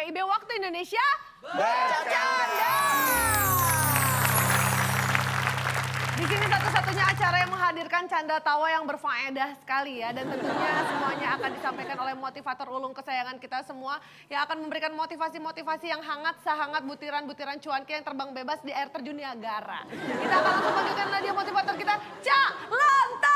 WIB Waktu Indonesia Bercanda. Di sini satu-satunya acara yang menghadirkan canda tawa yang berfaedah sekali ya. Dan tentunya semuanya akan disampaikan oleh motivator ulung kesayangan kita semua. Yang akan memberikan motivasi-motivasi yang hangat sehangat butiran-butiran cuanki yang terbang bebas di air terjun Niagara. Kita akan langsung panggilkan dia motivator kita, Cak Lontar!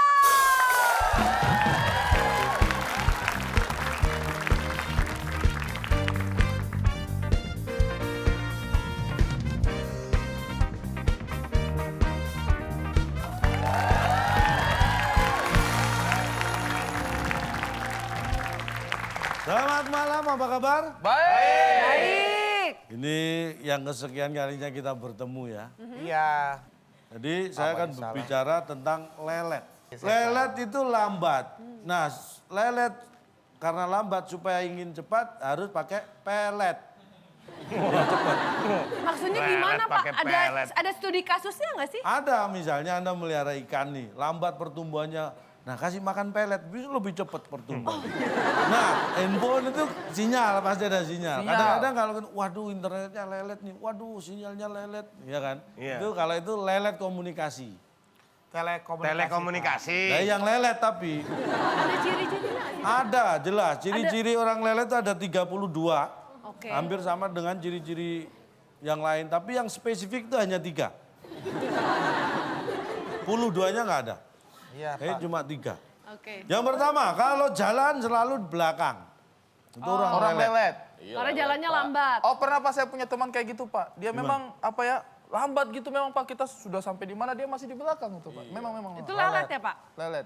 Selamat malam, apa kabar? Baik. Ini yang kesekian kalinya kita bertemu ya. Iya. Jadi saya akan berbicara tentang lelet. Lelet itu lambat. Nah, lelet karena lambat supaya ingin cepat harus pakai pelet. Maksudnya Lelet gimana Pak? pakai pelet. Ada studi kasusnya nggak sih? Ada misalnya Anda melihara ikan nih, lambat pertumbuhannya. Nah kasih makan pelet, bisa lebih cepat pertumbuhan. Nah handphone itu sinyal, pasti ada sinyal. Kadang-kadang kalau waduh internetnya lelet nih, waduh sinyalnya lelet. Ya kan? Iya. Itu kalau itu lelet komunikasi. Telekomunikasi. Nah yang lelet tapi. Ada ciri-cirinya nggak sih? Ada jelas, ciri-ciri orang lelet itu ada 32. Oke. Hampir sama dengan ciri-ciri yang lain, tapi yang spesifik itu hanya 3. 2-nya nggak ada. Iya, Cuma 3. Oke. Yang pertama, kalau jalan selalu di belakang. Itu orang lelet. Karena jalannya lambat. Oh pernah Pak, saya punya teman kayak gitu Pak. Dia memang apa ya, lambat gitu memang Pak. Kita sudah sampai di mana dia masih di belakang itu Pak. Memang. Itu lelet ya Pak? Lelet.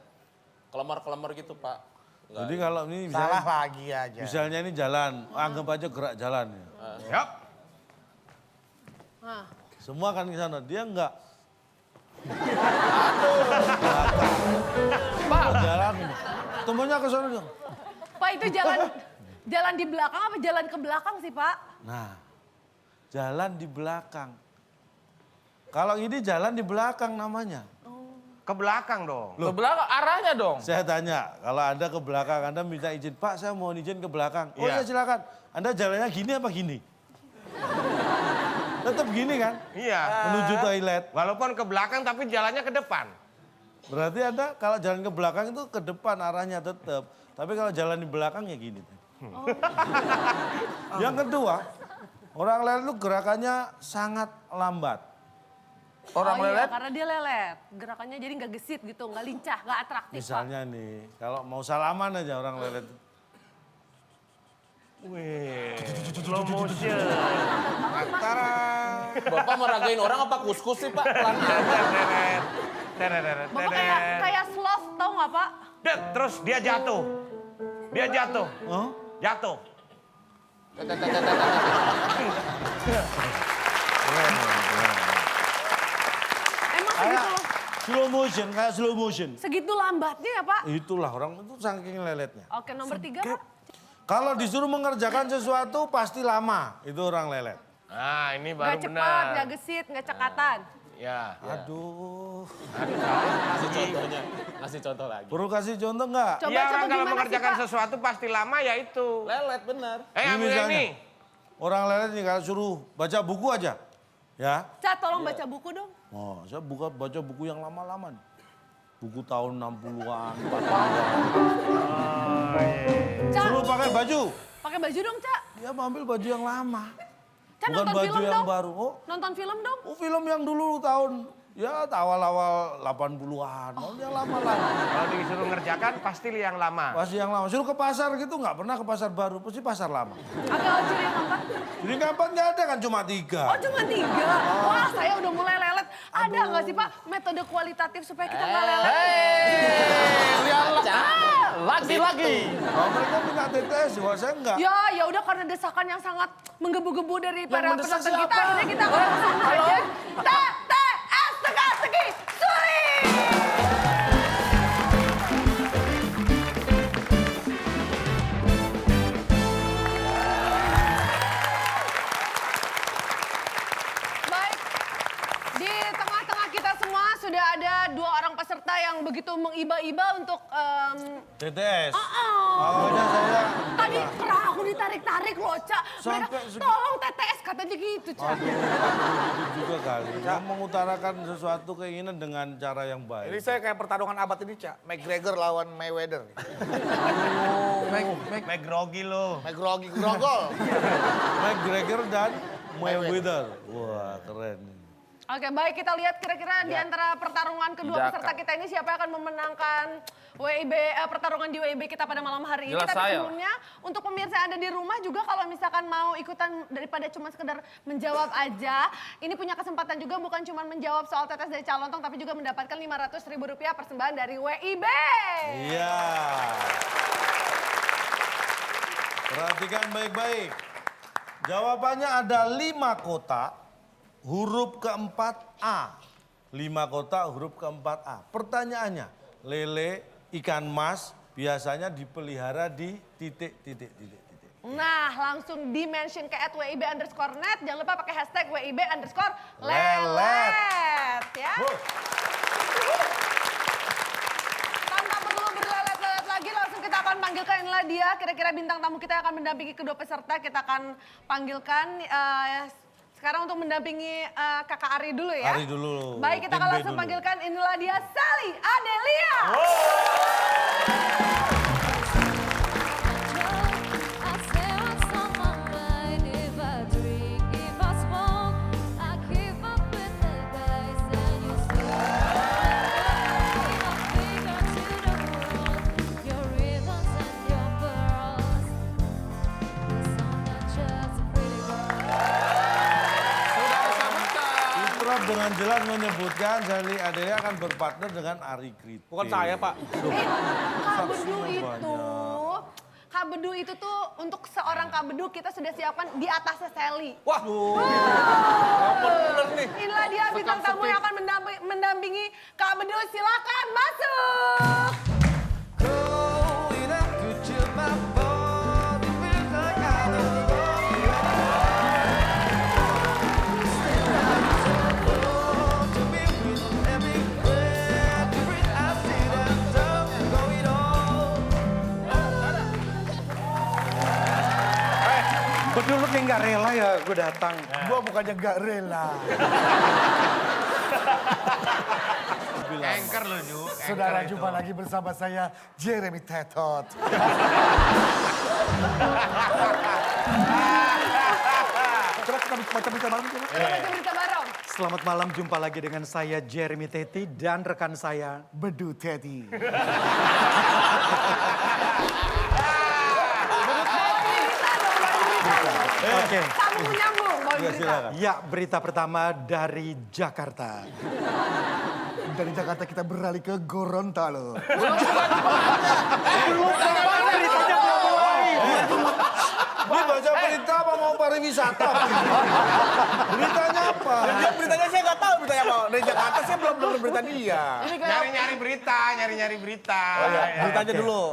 Kelemar-kelemar gitu Pak. Jadi kalau ini Salah misalnya, lagi aja. misalnya ini jalan, anggap aja gerak jalan. Ya. Yap. Nah. Semua kan ke sana, dia enggak. Pak. Jalan, temunya ke sana dong. Pak itu jalan di belakang apa jalan ke belakang sih Pak? Nah, jalan di belakang. Kalau ini jalan di belakang namanya. Ke belakang dong. Ke belakang arahnya dong. Saya tanya, kalau Anda ke belakang, Anda minta izin, Pak saya mau izin ke belakang. Oh Iya. iya silakan. Anda jalannya gini apa gini? Tetap gini kan, Iya. menuju toilet. Walaupun ke belakang tapi jalannya ke depan. Berarti Anda kalau jalan ke belakang itu ke depan arahnya tetap. Tapi kalau jalan di belakang ya gini. Yang kedua, orang lelet itu gerakannya sangat lambat. Orang Oh iya, lelet. karena dia lelet. Gerakannya jadi nggak gesit gitu, nggak lincah, nggak atraktif Pak. Misalnya nih, kalau mau salaman aja orang lelet. Wih, slow motion. Antara. Bapak meragain orang apa kuskus sih Pak? Pelan Bapak kayak sloth tau nggak Pak? Terus dia jatuh. Dia jatuh. Oh? Jatuh. Emang Kayak segitu, slow motion. segitu lambatnya ya Pak? Itulah orang itu saking leletnya. Oke nomor 3 Pak. Kalau disuruh mengerjakan sesuatu pasti lama, itu orang lelet. Nah ini Nggak baru cepat, benar. nggak gesit, nggak cekatan. Ya. Aduh, Kasih contohnya. Kasih contoh lagi. perlu kasih contoh nggak? Coba Iya kan kalau gimana sih mengerjakan Pak? sesuatu pasti lama ya itu. Lelet bener. Ini Ambil misalnya. ini. Orang lelet nih kalau suruh baca buku aja, ya. Cak tolong baca buku dong. Oh, saya baca buku yang lama-lama nih. Buku tahun 60-an, 40-an. Cak, Suruh pakai baju, pakai baju dong Cak. dia ambil baju yang lama. Cak Bukan nonton baju film yang dong. baru. Oh, Nonton film dong. film yang dulu tahun, ya awal-awal 80-an. Oh, yang lama-lama. Kalau disuruh ngerjakan pasti yang lama. Pasti yang lama. Suruh ke pasar gitu nggak pernah ke pasar baru, pasti pasar lama. Agak ciri yang keempat. Jadi kapan nggak ada kan cuma 3. Oh cuma 3. Wah saya udah mulai lelet. Ada nggak sih Pak metode kualitatif supaya kita nggak lelet? Lagi. Oh, mereka minta TTS, wah saya enggak. Ya udah karena desakan yang sangat menggebu-gebu dari para mendesak penonton kita, siapa? akhirnya kita akan langsung saja. TTS Teka-teki Suri. Baik, di tengah-tengah kita semua sudah ada dua orang peserta yang begitu mengiba-iba untuk TTS. Awalnya saya tadi perahu ditarik-tarik loh, Cak. Mereka Sampai segi- tolong TTS katanya gitu, Cak. Aduh, gitu juga kali. Yang mengutarakan sesuatu keinginan dengan cara yang Ini baik. saya kayak pertarungan abad ini, Cak. McGregor lawan Mayweather. Make grogi lo. McGrogi Grogol. McGregor dan Mayweather. Wah, keren. Oke, baik kita lihat kira-kira di antara pertarungan kedua Jaka. peserta kita ini siapa yang akan memenangkan WIB pertarungan di WIB kita pada malam hari ini. Jelas Tapi saya. sebelumnya untuk pemirsa yang ada di rumah juga kalau misalkan mau ikutan daripada cuma sekedar menjawab aja, ini punya kesempatan juga bukan cuma menjawab soal tetes dari Calontong tapi juga mendapatkan Rp500.000 persembahan dari WIB. Iya. Perhatikan baik-baik. Jawabannya ada 5 kotak. Huruf keempat A. 5 kotak huruf keempat A. Pertanyaannya, lele, ikan mas biasanya dipelihara di titik. Nah, langsung di-mention ke @wib_net. Jangan lupa pakai hashtag #wib_lelet. Ya. Tanpa perlu berlelet-lelet lagi, langsung kita akan panggilkan inilah dia. Kira-kira bintang tamu kita yang akan mendampingi kedua peserta. Kita akan panggilkan sekarang untuk mendampingi Kakak Ari dulu ya. Ari dulu. Baik, kita Tim akan B langsung dulu. panggilkan inilah dia Sally Adelia. I say what's on my mind. If I drink, if I smoke, I keep up with the guys and you my finger to the world, your ribbons and your pearls. Yes, I'm not just a pretty girl. Isra dengan jelas menyebutkan Sally Adelia akan berpartner dengan Ari Kritik. Bukan saya, Pak. Kak Bedu Saksinya itu, Kak Bedu itu tuh untuk seorang Kak Bedu kita sudah siapkan di atasnya Sally. Wah, bener nih. Inilah dia bintang tamu yang akan mendampingi Kak Bedu. Silakan masuk. Betul lu kayak nggak rela ya gue datang. Gua bukannya gak rela. Anchor lo, Ju. Saudara, jumpa lagi bersama saya, Jeremy Tetot. Coba kita baca berita malam coba. Kita baca berita bareng. Selamat malam, jumpa lagi dengan saya Jeremy Teti dan rekan saya. Bedu Teddy. Oke. Sambung menyambung, mau Ya, berita. silakan. Ya, berita pertama dari Jakarta. Dari Jakarta kita beralih ke Gorontalo. Ini baca berita apa mau pariwisata? Beritanya apa? Beritanya saya nggak tahu beritanya apa. Dari Jakarta saya belum dengar berita dia. Nyari-nyari berita. Beritanya dulu.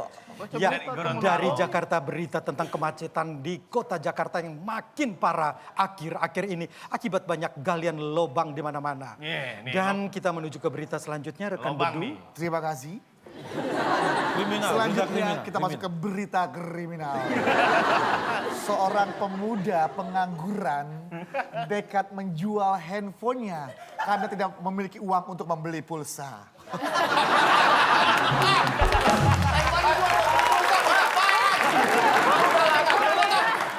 Ya, Gorontalo. dari Jakarta berita tentang kemacetan di kota Jakarta yang makin parah akhir-akhir ini akibat banyak galian lobang di mana-mana. Iya, nih, Dan kita menuju ke berita selanjutnya, rekan Lobang Bedu. nih. Terima kasih. Kriminal, Selanjutnya kriminal, kita masuk ke berita kriminal. Seorang pemuda pengangguran dekat menjual handphonenya karena tidak memiliki uang untuk membeli pulsa.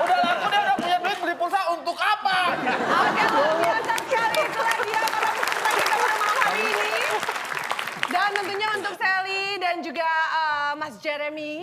Udah laku dia udah punya duit beli pulsa untuk apa? Oke, luar biasa sekali. Itulah dia para peserta kita pada malam hari ini. Dan tentunya untuk Sally dan juga Mas Jeremy.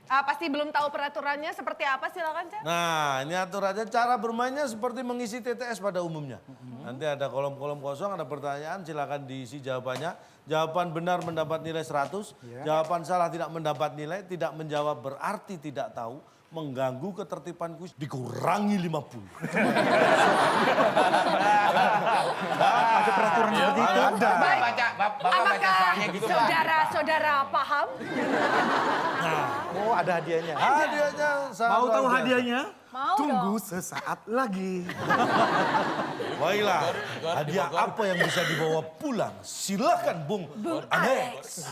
Pasti belum tahu peraturannya seperti apa, silakan Cak. Nah, ini aturannya cara bermainnya seperti mengisi TTS pada umumnya. Nanti ada kolom-kolom kosong, ada pertanyaan, silakan diisi jawabannya. Jawaban benar mendapat nilai 100, jawaban salah tidak mendapat nilai, tidak menjawab berarti tidak tahu, mengganggu ketertiban kuis dikurangi 50. Ada peraturan seperti itu? Ada. Bapak baca Apakah soalnya gitu, Pak. saudara-saudara paham? Oh, ada hadiahnya. Hadiahnya sangat Mau tahu luar biasa. hadiahnya? Mau Tunggu dong. sesaat lagi. Baiklah, hadiah apa yang bisa dibawa pulang? Silakan Bung Alex.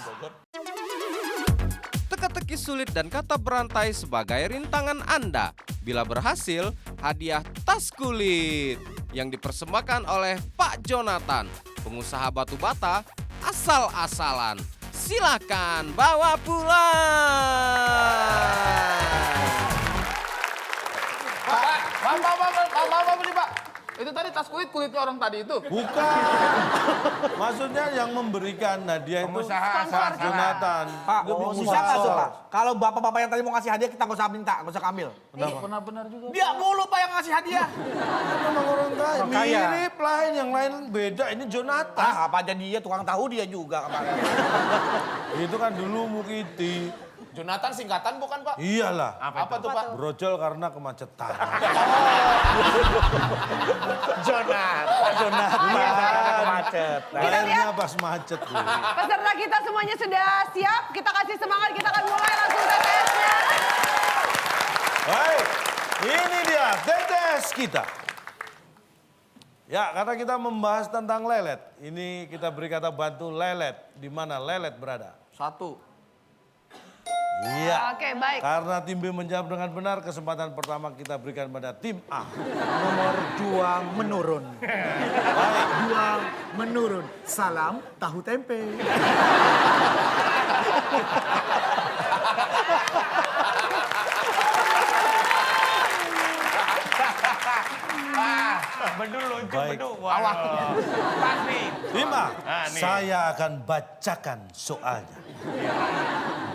Teka-teki sulit dan kata berantai sebagai rintangan Anda. Bila berhasil, hadiah tas kulit yang dipersembahkan oleh Pak Jonathan, pengusaha batu bata asal-asalan. Silakan bawa pulang. Maaf nih Pak. Itu tadi tas kulitnya orang tadi itu. Bukan. Maksudnya yang memberikan hadiah itu Pak Jonathan. Pak, Itu bisa nggak tuh sponsor. Pak? Kalau bapak-bapak yang tadi mau ngasih hadiah kita nggak usah minta, nggak usah ambil. Benar-benar juga. Dia mulu Pak yang ngasih hadiah. Memang orang kaya. Orang kaya. Mirip lain, yang lain beda. Ini Jonathan. Ah, apa aja dia tukang tahu dia juga kemarin. Itu kan dulu Mukiti. Jonathan singkatan bukan Pak? Iyalah. Apa tuh Pak? Brojol karena kemacetan. Kita lihat Akhirnya pas macet. Bu. peserta kita semuanya sudah siap. Kita kasih semangat, kita akan mulai langsung TTS-nya. Baik, ini dia TTS kita. Ya, karena kita membahas tentang lelet. Ini kita beri kata bantu lelet. Di mana lelet berada? 1. Iya. Oke, baik. Karena tim B menjawab dengan benar, kesempatan pertama kita berikan pada tim A. Nomor 2 menurun. Dua menurun. Salam tahu tempe. Bedul lucu, Baik. bedul. Waduh. Pas nih. Tim A, nih. saya akan bacakan soalnya.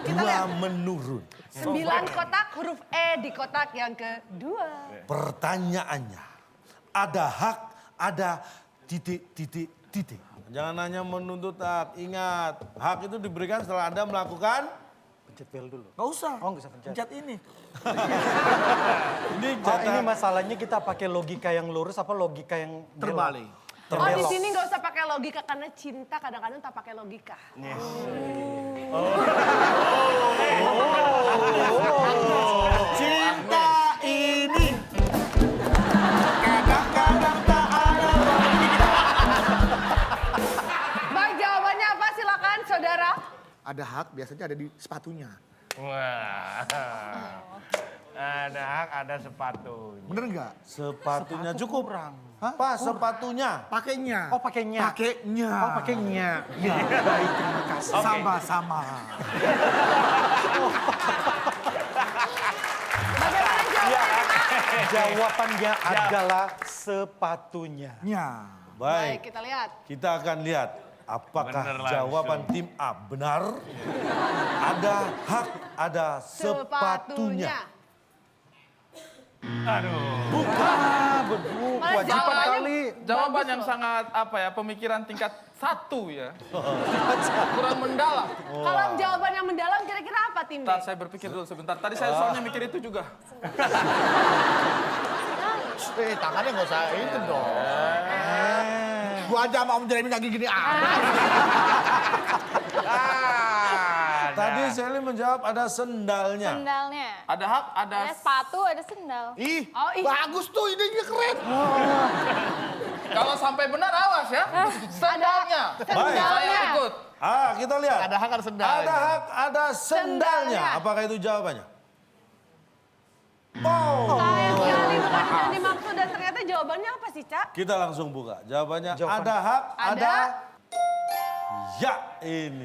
Dua menurun. 9 kotak, huruf E di kotak yang kedua. Pertanyaannya, ada hak, ada titik. Jangan hanya menuntut hak. Ingat, hak itu diberikan setelah Anda melakukan. Pencet bel dulu. Gak usah. Oh, nggak usah pencet. Pencet ini. Ini Pak, ini jatah. masalahnya kita pakai logika yang lurus apa logika yang Terbalik. Oh, di sini nggak usah pakai logika karena cinta kadang-kadang tak pakai logika. Cinta ini kadang-kadang tak ada. Baik, jawabannya apa? Silakan, saudara. Ada hak biasanya ada di sepatunya. Wah. Ada hak, ada sepatu. Bener nggak? Sepatunya cukup. kurang. Hah? Pas sepatunya. Pakainya. Oh, pakainya. Pakainya. Oh, pakainya. Ya, baik, terima kasih. Sama-sama. Bagaimana jawabannya? Jawabannya adalah sepatunya. Nya. Baik, Baik, kita lihat. kita akan lihat apakah Bener langsung. jawaban tim A benar. Ada hak, ada sepatunya. Aduh. Kewajiban kali. Jawaban yang sangat pemikiran tingkat 1 ya. Kurang mendalam. Kalau jawaban yang mendalam kira-kira apa tim B? Bentar, saya berpikir dulu sebentar. Tadi saya soalnya mikir itu juga. Tangannya nggak usah itu dong. Gua aja sama Om Jeremy lagi gini. Tadi Sally menjawab ada sendalnya. Sendalnya. Ada hak, ada... Ada sepatu, ada sendal. Ih, Oh, ih. bagus tuh idenya keren. Kalau sampai benar awas ya. Sendalnya. Sendalnya. Saya ikut. Kita lihat. Ada hak ada sendal. Ada hak, ada sendalnya. Sendalnya. Apakah itu jawabannya? Oh. Sayang sekali bukan itu yang dimaksud dan ternyata jawabannya apa sih, Cak? Kita langsung buka. Jawabannya Jawaban. ada hak, Ada. ada... Ya, ini.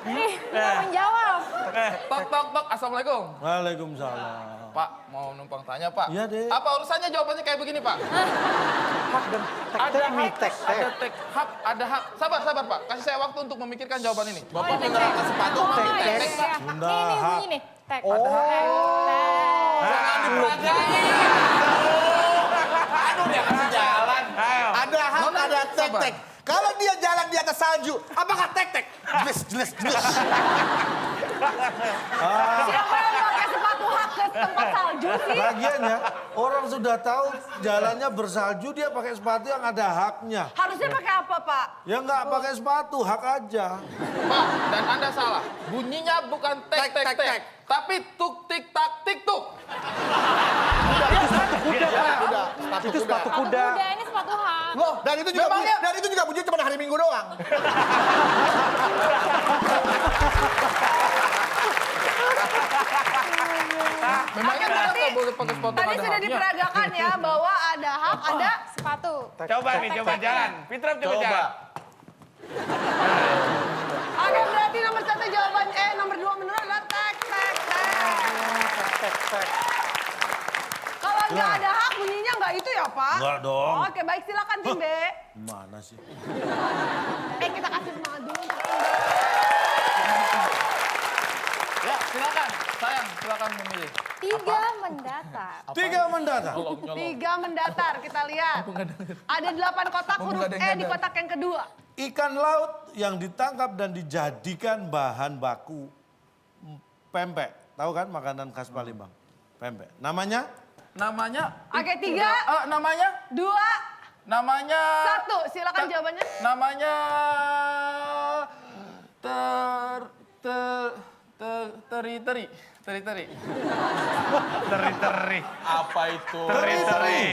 Ih, nggak menjawab. Tok, tok, tok. Assalamualaikum. Waalaikumsalam. Pak, mau numpang tanya Pak. Iya, Dek. Apa urusannya jawabannya kayak begini Pak? Hak dan tek-tek. Ada tek, hak, ada hak. Sabar, sabar Pak. Kasih saya waktu untuk memikirkan jawaban ini. Bapak beneran ke sepatu Oh, sama iya, tek. iya. Bunda, Ini hak. bunyi nih. Tek. Oh. Tek. Jangan dipelajari. Aduh, dia kasih jalan. Ada hak Nona, ada sabar. tek-tek. Kalau dia jalan di atas salju, apakah tek-tek? Jelas. Siapa yang pakai sepatu hak ke tempat salju sih? Lagian ya, orang sudah tahu jalannya bersalju, dia pakai sepatu yang ada haknya. Harusnya pakai apa, Pak? Ya nggak pakai sepatu, hak aja. Pak, dan Anda salah. Bunyinya bukan tek tek tek, tapi tuk tik tak tik tuk. Itu sepatu kuda. Udah, ini sepatu hak. Loh, dan itu juga Memangnya? dan itu juga bunyi cuma hari Minggu doang. Memangnya Oke, kenapa berarti boleh pakai sepatu Tadi ada sudah haknya? diperagakan ya bahwa ada hak, ada Sepatu. Coba nih, coba jalan. Fitra coba jalan. Oke, berarti nomor 1 jawaban nomor 2 menurut adalah tek tek tek. Kalau nggak ada hak bunyinya nggak itu ya, Pak? Nggak dong. Oke, baik silakan tim B. Mana sih? Kita kasih semangat dulu untuk tim B. Ya, silakan. Sayang, silakan memilih. 3 mendatar. 3 mendatar. 3 mendatar, kita lihat. Ada 8 kotak huruf nggak ada yang E di nyadar. kotak yang kedua. Ikan laut yang ditangkap dan dijadikan bahan baku pempek. Tahu kan makanan khas Palembang? Pempek. Namanya? Namanya? Oke, 3, Namanya? 2, Namanya? 1. Silakan jawabannya. Namanya teri-teri. Teri-teri. Apa itu? Teri-teri.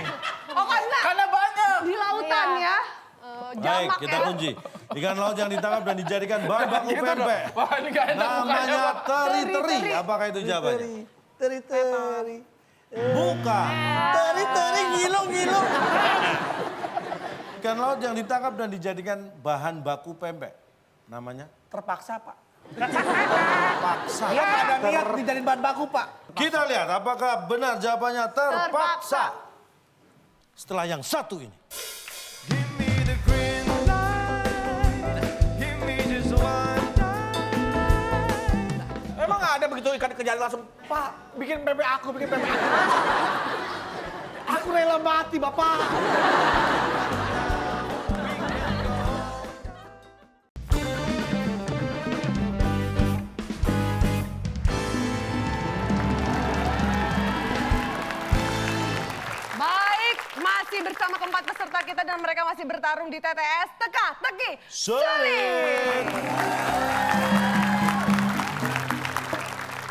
Oh, Karena banyak. di lautan ya. Baik, Jamak kita ya. kunci. Ikan laut yang ditangkap dan dijadikan bahan baku pempek. Wah, ini gak enak mukanya, Namanya Pak. teri-teri. Apakah itu jawabannya? Teri-teri. Bukan. Teri-teri ngilung-ngilung. Ikan laut yang ditangkap dan dijadikan bahan baku pempek. Namanya? Terpaksa, Pak. Paksa. Dia nggak ada niat dijadiin bahan baku, Pak. Kita lihat apakah benar jawabannya terpaksa. Setelah yang satu ini. Emang nggak ada begitu ikan kejalan langsung, Pak, bikin pempek aku, bikin pempek aku. Aku rela mati, Bapak. Baik, masih bersama keempat peserta kita dan mereka masih bertarung di TTS Teka-Teki Sulit.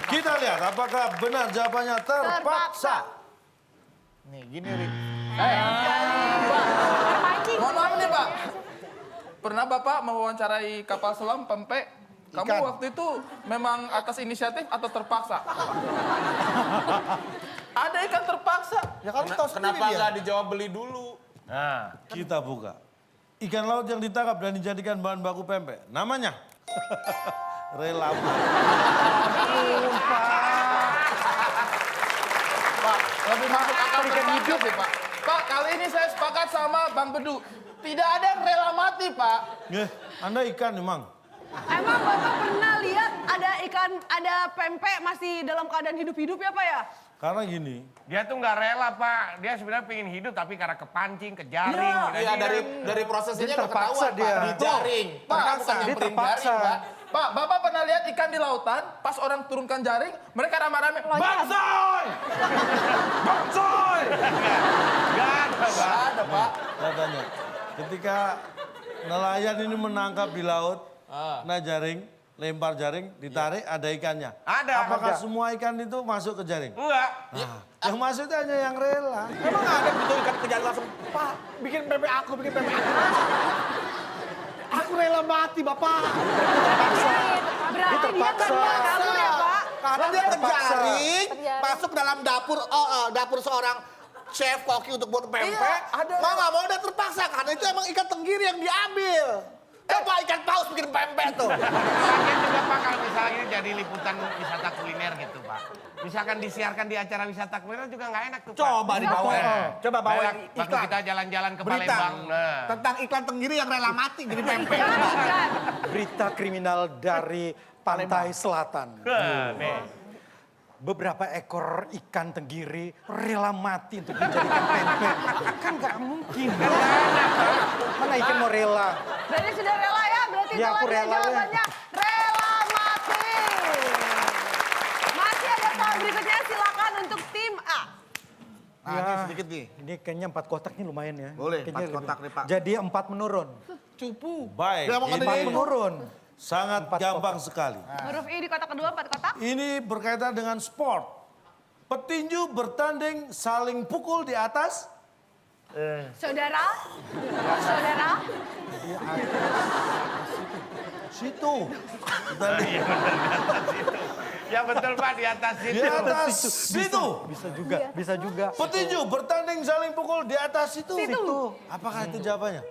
Kita lihat apakah benar jawabannya terpaksa. Nih, gini, Ri. Mohon maaf nih, Pak. Pernah Bapak mewawancarai kapal selam pempek? Kamu Ikan. waktu itu memang atas inisiatif atau terpaksa? Ada ikan terpaksa. Ya kamu tahu sendiri Kenapa dia. nggak dijawab beli dulu? Nah, Kita buka. Ikan laut yang ditangkap dan dijadikan bahan baku pempek. Namanya? Relawan. Pak, lebih masuk akal terpaksa sih, Pak. Pak, kali ini saya sepakat sama Bang Bedu. Tidak ada yang rela mati, Pak. Anda ikan emang? Emang Bapak pernah lihat ada ikan, ada pempek masih dalam keadaan hidup-hidup ya, Pak ya? Karena gini, dia tuh nggak rela, Pak. Dia sebenarnya pengen hidup tapi karena kepancing, kejaring. Iya, dari prosesnya nggak terpaksa ketahuan, dia. Pak. Di jaring. Pak, Mereka bukan dia nyamperin terpaksa. jaring, Pak. Pak, Bapak pernah lihat ikan di lautan, pas orang turunkan jaring, mereka rame-rame, Bangsoy! Bangsoy! Nggak ada, Pak. Nggak ada, Pak. saya tanya, ketika nelayan ini menangkap di laut, nah jaring, lempar jaring, ditarik, ada ikannya. Ada. Apakah Ada. semua ikan itu masuk ke jaring? Enggak. Nah, yang masuk itu hanya yang rela. Emang nggak ada begitu ikan kejalan langsung, Pak, bikin pempek aku, bikin pempek aku. Aku rela mati, Bapak. Berarti dia pernah kabur ya, Pak? Karena dia Terpaksa. terjaring, Terjaring. masuk ke dalam dapur seorang chef koki untuk buat pempek. Iya, ada. Mau nggak mau udah terpaksa karena itu emang ikan tenggiri yang diambil. Coba ikan paus bikin pempek tuh. Lagian juga, Pak, kalau misalnya ini jadi liputan wisata kuliner gitu, Pak. Misalkan disiarkan di acara wisata kuliner juga nggak enak tuh, Pak. Coba dibawain. Nah, Coba bawain waktu iklan. kita jalan-jalan ke Berita Palembang. Nah. tentang iklan tenggiri yang rela mati jadi pempek. Jangan ikan. Berita kriminal dari pantai selatan. Nih. Beberapa ekor ikan tenggiri rela mati untuk dijadikan pempek. Kan nggak mungkin. Mana ikan mau rela? Berarti sudah rela ya? Berarti Ya, telah aku dia rela ya. jawabannya. Rela mati. Masih ada tahun berikutnya, silakan Nah, ini sedikit nih. Ini kayaknya 4 kotak nih lumayan ya. Boleh, Kayaknya 4 kotak nih, Pak. Jadi 4 menurun. Cupu. Baik, Dia mau ini 4 menurun. sangat gampang sekali. Huruf I di kotak kedua 4 kotak. Ini berkaitan dengan sport. Petinju bertanding saling pukul di atas. Saudara. Saudara. Situ. Ya betul Pak, di atas Di situ. atas situ. Bisa juga, bisa juga. Petinju bertanding saling pukul di atas situ. Apakah itu jawabannya?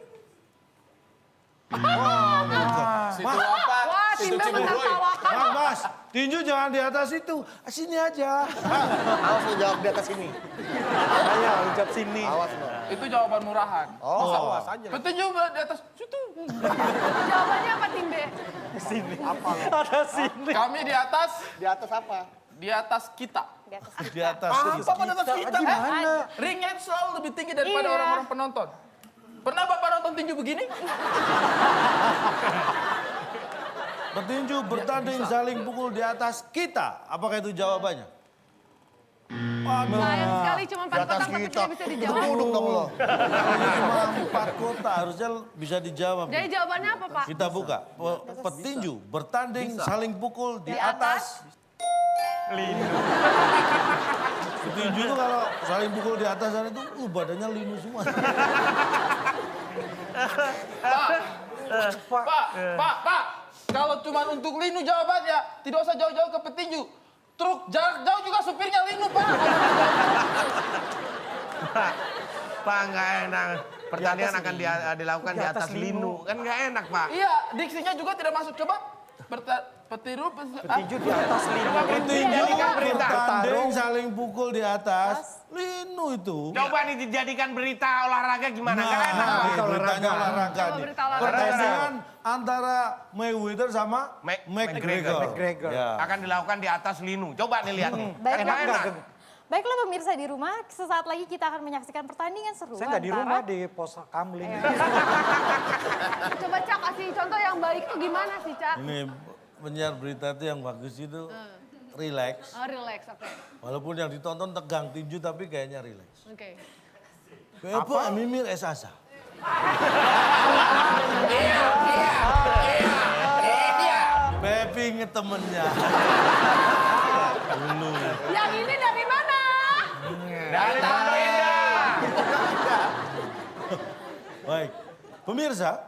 Situ apa? Wah, Situ Timba Ciburuy. menertawakan. Mas, tinju jangan di atas itu. Sini aja. Awas lu jawab di atas sini. Ayo, ucap sini. Awas lu. Itu jawaban murahan. Oh, awas aja. Petinju di atas situ. Jawabannya apa Timbe? Sini. Apa? Ada sini. Kami di atas, Di atas apa? di atas kita. Di atas Apa situ. pada atas kita? Gimana? Ringnya itu selalu lebih tinggi daripada Iya. orang-orang penonton. Pernah Bapak nonton tinju begini? Petinju bertanding saling pukul di atas kita. Apakah itu jawabannya? Sayang sekali cuma 4 Di atas kotak tapi kita. tidak bisa Itu dijawab. duduk dong lo. Cuma 4 kota, harusnya bisa dijawab. Jadi jawabannya apa Pak? Kita buka. Petinju bertanding saling pukul di atas. Petinju itu kalau saling pukul di atas sana itu, badannya linu semua. Pak. Kalau cuma untuk linu jawabannya, tidak usah jauh-jauh ke petinju. Truk jarak jauh juga supirnya linu, Pak. Pak nggak enak. Pertandingan akan dilakukan di atas linu. Kan nggak enak Pak. Iya, diksinya juga tidak masuk. Coba. Petinju di atas lini. Petinju Jadikan berita. bertanding saling pukul di atas. Linu itu. Coba nih dijadikan berita olahraga gimana? Nggak enak Pak. Nah, beritanya olahraga Coba nih. berita olahraga. Pertandingan antara Mayweather sama McGregor. McGregor. Ya. Akan dilakukan di atas linu. Coba nih lihat nih. Kan Baiklah. nggak enak. Baiklah pemirsa di rumah, sesaat lagi kita akan menyaksikan pertandingan seru Saya nggak di rumah, di pos kamling. Coba Cak kasih contoh yang baik tuh gimana sih Cak? Ini penyiar berita itu yang bagus itu relax. Oh relax, oke. Walaupun yang ditonton tegang tinju tapi kayaknya relax. Oke. Kayak apa? Mimir Esasa. Pepi ngetemennya. Dulu. Yang ini dari mana? Dari Samarinda. Baik, pemirsa,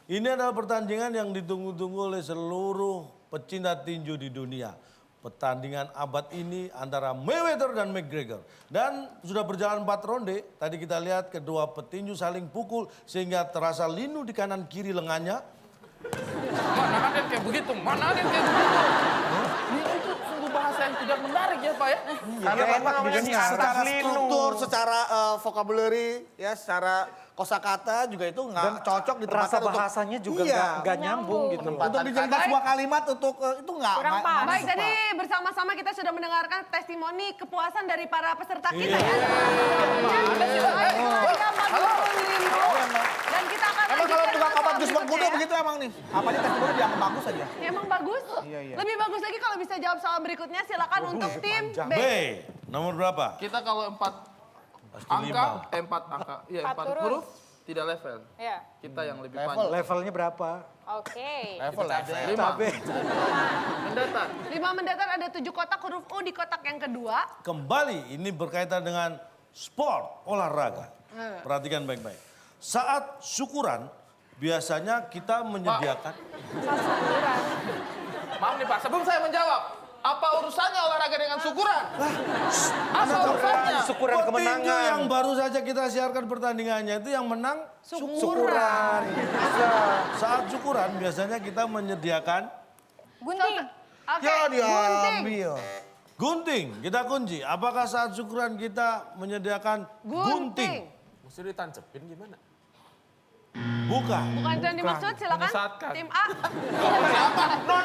ini adalah pertandingan yang ditunggu-tunggu oleh seluruh pecinta tinju di dunia. Pertandingan abad ini antara Mayweather dan McGregor. Dan sudah berjalan 4 ronde, tadi kita lihat kedua petinju saling pukul sehingga terasa linu di kanan kiri lengannya. Mana ada yang kayak begitu? Mana ada yang kayak begitu? Ini itu sungguh bahasa yang tidak menarik ya Pak ya. Karena Bapak namanya di atas Secara linu. struktur, secara vocabulary, ya secara kosakata juga itu nggak cocok Rasa ditempatkan untuk bahasanya juga Iya. nggak nyambung gitu loh. Untuk dijadikan sebuah kalimat untuk itu nggak Kurang pas. Baik, tadi bersama-sama kita sudah mendengarkan testimoni kepuasan dari para peserta kita ya. Dan kita akan Emang kalau lanjutkan tukang ke obat soal jus bengkudu berikutnya ya. begitu emang nih. Apanya testimoni dianggap bagus aja. Ya, emang bagus. Lebih bagus lagi kalau bisa jawab soal berikutnya. Silakan untuk tim B. B, nomor berapa? Kita kalau 4 angka, 4 angka, iya 4 huruf. huruf tidak level. Ya. Kita yang lebih Level. panjang. Levelnya berapa? Oke. Level level. 5 Cabe. mendatar. 5 mendatar ada 7 kotak huruf U di kotak yang kedua. Kembali ini berkaitan dengan sport, olahraga. Perhatikan baik-baik. Saat syukuran, biasanya kita menyediakan... Maaf nih Pak, sebelum saya menjawab, apa urusannya olahraga dengan syukuran? Apa urusannya? Syukuran Petinju kemenangan. yang baru saja kita siarkan pertandingannya itu yang menang Syukuran. saat syukuran biasanya kita menyediakan Gunting. Oke, Ya gunting. diambil. gunting. Kita kunci. Apakah saat syukuran kita menyediakan gunting? Mesti ditancepin gimana? Bukan. Bukan itu yang dimaksud, silakan. Menyesatkan. Tim A.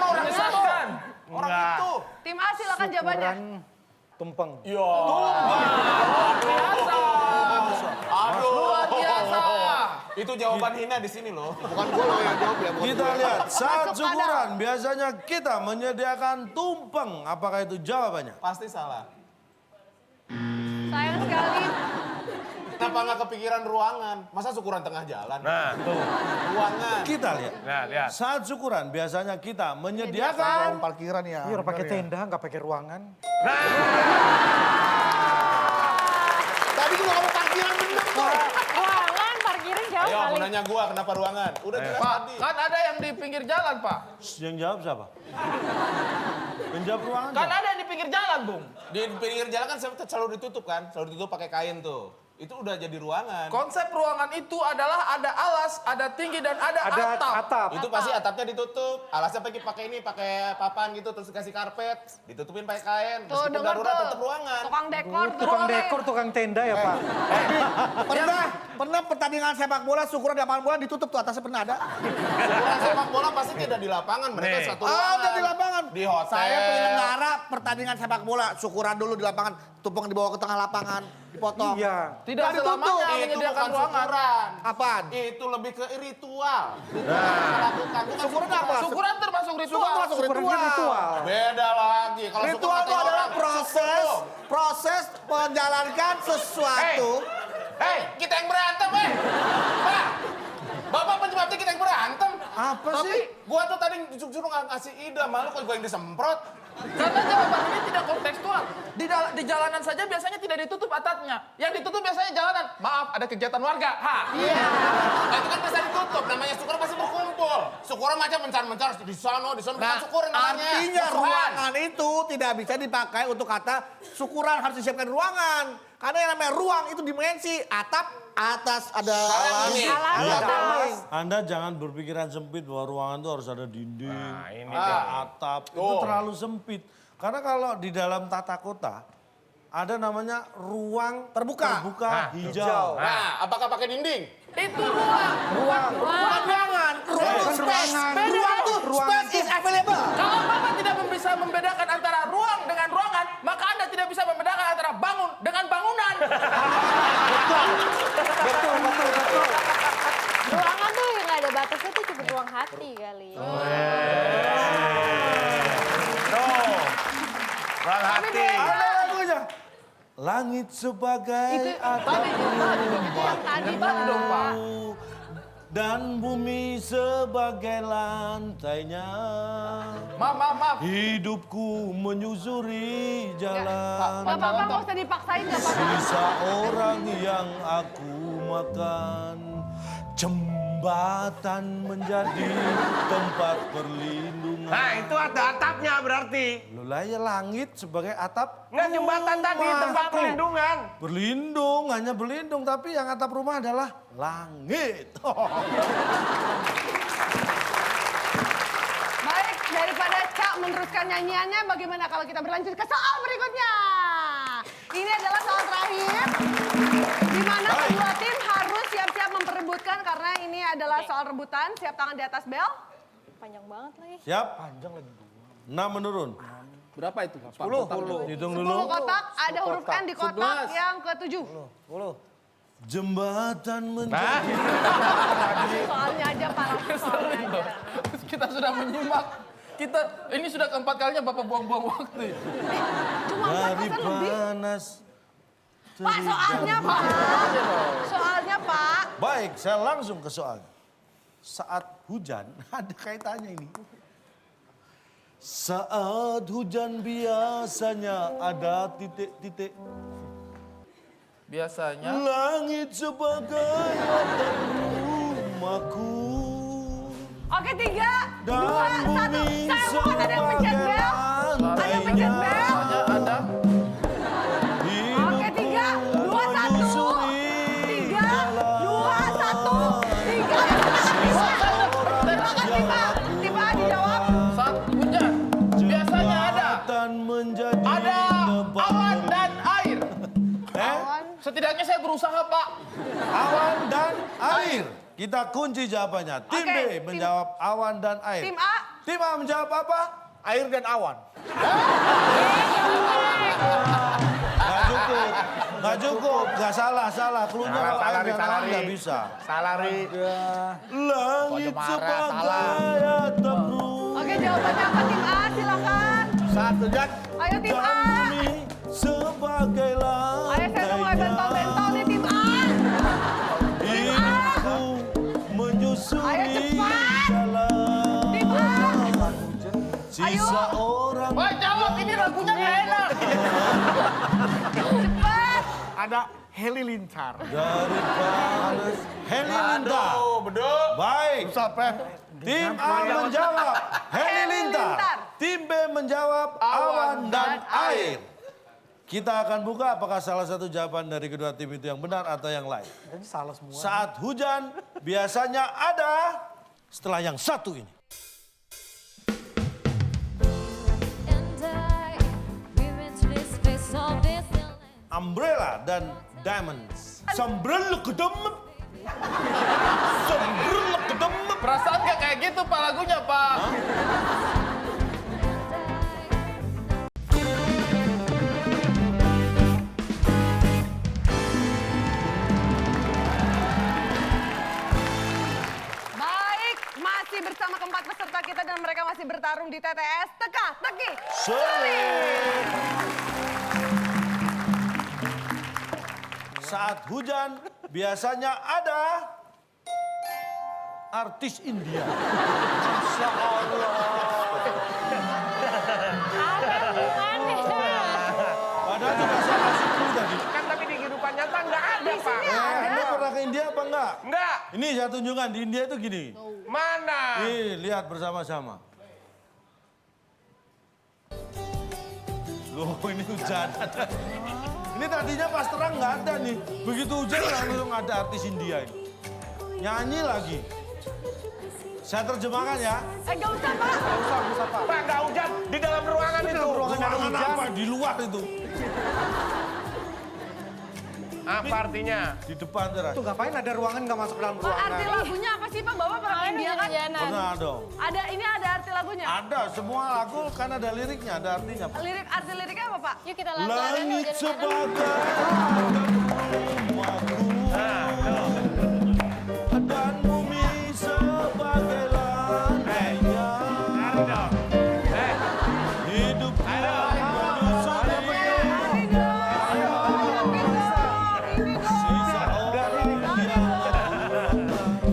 Orang disatukan. Enggak. Tim A silakan jawabannya. Syukuran tumpeng. Luar biasa. Itu jawaban hina di sini loh. Bukan gue loh yang jawab ya. bukan Kita gua. lihat saat Masuk syukuran biasanya kita menyediakan tumpeng. Apakah itu jawabannya? Pasti salah. Sayang sekali. Kenapa nggak kepikiran ruangan? Masa syukuran tengah jalan? Nah, tuh. Ruangan. Kita lihat. Nah, lihat. Saat syukuran biasanya kita Kalau menyediakan parkiran ya. Iya, pakai bener ya. tenda, nggak pakai ruangan. Tadi juga kamu parkiran bener tuh. Ruangan parkirin jauh Ayo, mau kali. nanya gua kenapa ruangan? Udah jelas Pak, tadi. kan ada yang di pinggir jalan, Pak. yang jawab siapa? Penjawab ruangan. Kan siapa? ada yang di pinggir jalan, Bung. Di pinggir jalan kan selalu ditutup kan? Selalu ditutup pakai kain tuh. Itu udah jadi ruangan. Konsep ruangan itu adalah ada alas, ada tinggi, dan ada atap. atap. Itu pasti atapnya ditutup. Alasnya pakai ini, pakai papan gitu, terus dikasih karpet, ditutupin pakai kain. Tuh Meskipun denger darurat tuh. tetap ruangan. Tukang dekor tuh. Tukang dekor, tukang tenda ya Pak. Pernah pertandingan sepak bola, syukuran di lapangan bola ditutup tuh atasnya pernah ada. Syukuran sepak bola pasti tidak di lapangan, mereka Nih. satu ruangan. udah di lapangan. Di hotel. Saya penyelenggara pertandingan sepak bola, syukuran dulu di lapangan, tumpeng dibawa ke tengah lapangan, dipotong. Iya. Tidak Nggak ditutup. selamanya Itu menyediakan bukan ruangan. syukuran. Apaan? Itu lebih ke ritual. Ritual yang dilakukan. Bukan Syukuran apa? Syukuran termasuk ritual. Syukuran termasuk Syukurannya ritual. Beda lagi. Kalau Ritual syukuran itu kata adalah orang, proses, syukur. proses menjalankan sesuatu. Hei, kita yang berantem, Pak, Bapak penyebabnya kita yang berantem. Apa Tapi sih? gua tuh tadi suruh ngasih ide, malu kok gua yang disemprot. Karena jawaban ini tidak kontekstual. Di jalanan saja biasanya tidak ditutup atapnya. Yang ditutup biasanya jalanan. Maaf, ada kegiatan warga. Nah, itu kan bisa ditutup, namanya syukuran pasti berkumpul. Syukuran macam mencar-mencar di sono, bukan syukuran namanya. Artinya Musuhan. ruangan itu tidak bisa dipakai untuk kata syukuran harus disiapkan ruangan. Karena yang namanya ruang itu dimensi atap, atas ada Sekarang ini, alas. Anda jangan berpikiran sempit bahwa ruangan itu harus ada dinding, Nah, ini ada dia. atap. Itu Tuh. terlalu sempit. Karena kalau di dalam tata kota ada namanya ruang Terbuka. hijau. Nah, apakah pakai dinding? Itu ruang. Bukan ruangan, ruang itu space. Ruang itu space is available. Kalau Bapak tidak bisa membedakan antara ruang dengan ruangan, maka Anda tidak bisa membedakan antara bangun dengan bangunan. Betul. Ruangan tuh nggak ada batasnya tuh cukup ruang hati kali. Tuh. Ruang hati. Ada lagunya. Langit sebagai atap Tadi Pak. dan bumi sebagai lantainya. Maaf. Hidupku menyusuri jalan. Bapak nggak usah dipaksain nggak apa-apa. Sisa orang yang aku makan. Jembatan menjadi tempat perlindungan. Nah, itu ada atapnya berarti. Loh lah ya langit sebagai atap. Nggak, jembatan tadi tempat perlindungan. Berlindung, hanya berlindung. Tapi yang atap rumah adalah langit. Baik, daripada Cak meneruskan nyanyiannya, bagaimana kalau kita berlanjut ke soal berikutnya? Ini adalah soal terakhir, di mana kedua tim harus siap-siap memperebutkan karena ini adalah soal rebutan. Siap tangan di atas bel. Panjang banget lagi. Siap? Panjang lagi. 6 menurun. Berapa itu? 10. Hitung 10 dulu. kotak, ada huruf N di kotak yang ke-7. Jembatan menjadi... Soalnya aja parah, soalnya aja. Kita sudah menyimak. Ini sudah keempat kalinya Bapak buang-buang waktu. Cuma Dari 4% lebih. panas. Pak, soalnya Pak. Soalnya Pak. Baik, saya langsung ke soal. Saat hujan, ada kaitannya ini. Saat hujan biasanya ada titik-titik. Biasanya. Langit sebagai atap rumahku. Oke, 3, 2, 1. bumi Saya mohon ada yang pencet bel. Ada yang pencet bel. Ada. Oke, 3, 2, 1. 3, 2, 1. 3. Terima kasih Pak. Tiba dijawab. Saat hujan. Biasanya ada. Jembatan menjadi Ada tempat awan dan air. Awan. Setidaknya saya berusaha, Pak. awan dan air. Kita kunci jawabannya. Tim Oke, B tim- menjawab awan dan air. Tim A. Tim A menjawab apa? Air dan awan. Nggak cukup. Nggak salah. Klunya kalau air dan awan nggak bisa. Salah, Ri. Langit marah, sebagai atap rumah. Oke, jawabannya apa tim A? Silakan. Saat hujan. Ayo tim A. Dan bumi sebagai Ayo saya mau lantainya. Ayo. Seorang Wah jawab, ini lagunya nggak enak. Cepat. Ada Halilintar. dari Paris. Halilintar. Bedul. Baik. Siapa? Tim A menjawab Halilintar. Tim B menjawab awan dan air. Kita akan buka apakah salah satu jawaban dari kedua tim itu yang benar atau yang lain. Ini salah semua. Saat hujan biasanya ada setelah yang satu ini. And I, we've been to this place all this land. Umbrella dan Diamonds. Sombrero kedem. Sombrero kedem. Perasaan nggak kayak gitu Pak lagunya Pak. Baik, masih bersama keempat peserta kita dan mereka masih bertarung di TTS Teka-Teki Sulit. Saat hujan biasanya ada artis India. Masya Allah. Padahal juga saya kasih clue tadi. Kan tapi di kehidupan nyata nggak ada, Di Pak. sini ada. Anda pernah ke India apa enggak? Enggak. Ini saya tunjukkan di India itu gini. Mana? Nih, lihat bersama-sama. Loh, ini hujan. Ini tadinya pas terang nggak ada nih. Begitu hujan langsung ada artis India ini. Nyanyi lagi. Saya terjemahkan ya. Gak usah Pak. Pak, nggak hujan di dalam ruangan itu. Ruangan apa? Di luar itu. Apa artinya? Di depan teras. Itu ngapain ada ruangan nggak masuk dalam Pak, ruangan? arti lagunya apa sih Pak? Bapak pernah ke India kan? Pernah dong. Ini ada arti lagunya. Ada, semua lagu kan ada liriknya, ada artinya. Arti liriknya apa Pak? Yuk kita Langit sebagai rumahku dan bumi sebagai lantainya. Hidup sisa orang yang langit dan bumi